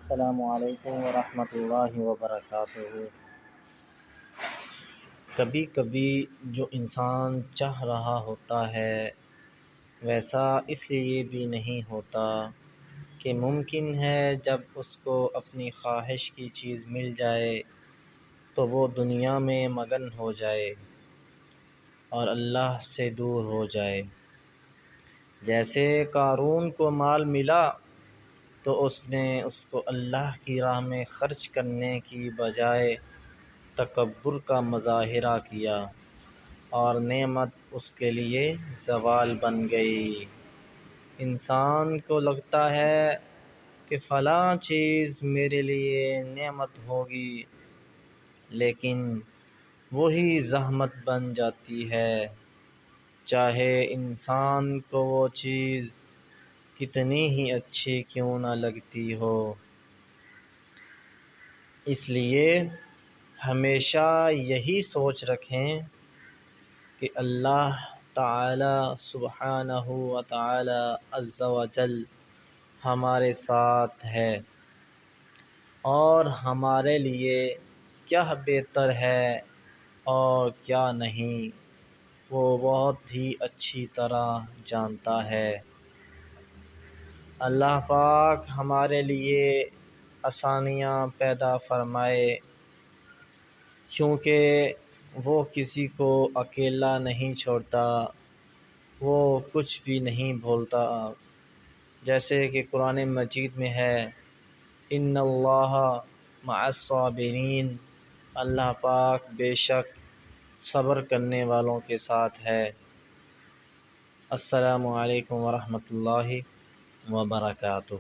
السلام علیکم ورحمۃ اللہ وبرکاتہ۔ کبھی کبھی جو انسان چاہ رہا ہوتا ہے ویسا اس لیے بھی نہیں ہوتا کہ ممکن ہے جب اس کو اپنی خواہش کی چیز مل جائے تو وہ دنیا میں مگن ہو جائے اور اللہ سے دور ہو جائے۔ جیسے قارون کو مال ملا تو اس نے اس کو اللہ کی راہ میں خرچ کرنے کی بجائے تکبر کا مظاہرہ کیا اور نعمت اس کے لیے زوال بن گئی۔ انسان کو لگتا ہے کہ فلاں چیز میرے لیے نعمت ہوگی، لیکن وہی زحمت بن جاتی ہے، چاہے انسان کو وہ چیز کتنی ہی اچھی کیوں نہ لگتی ہو۔ اس لیے ہمیشہ یہی سوچ رکھیں کہ اللہ تعالی سبحانہ و تعالی عز و جل ہمارے ساتھ ہے اور ہمارے لیے کیا بہتر ہے اور کیا نہیں وہ بہت ہی اچھی طرح جانتا ہے۔ اللہ پاک ہمارے لیے آسانیاں پیدا فرمائے، کیونکہ وہ کسی کو اکیلا نہیں چھوڑتا، وہ کچھ بھی نہیں بھولتا۔ جیسے کہ قرآن مجید میں ہے ان اللہ مع الصابرین، اللہ پاک بے شک صبر کرنے والوں کے ساتھ ہے۔ السلام علیکم ورحمۃ اللہ وبرکاتہ۔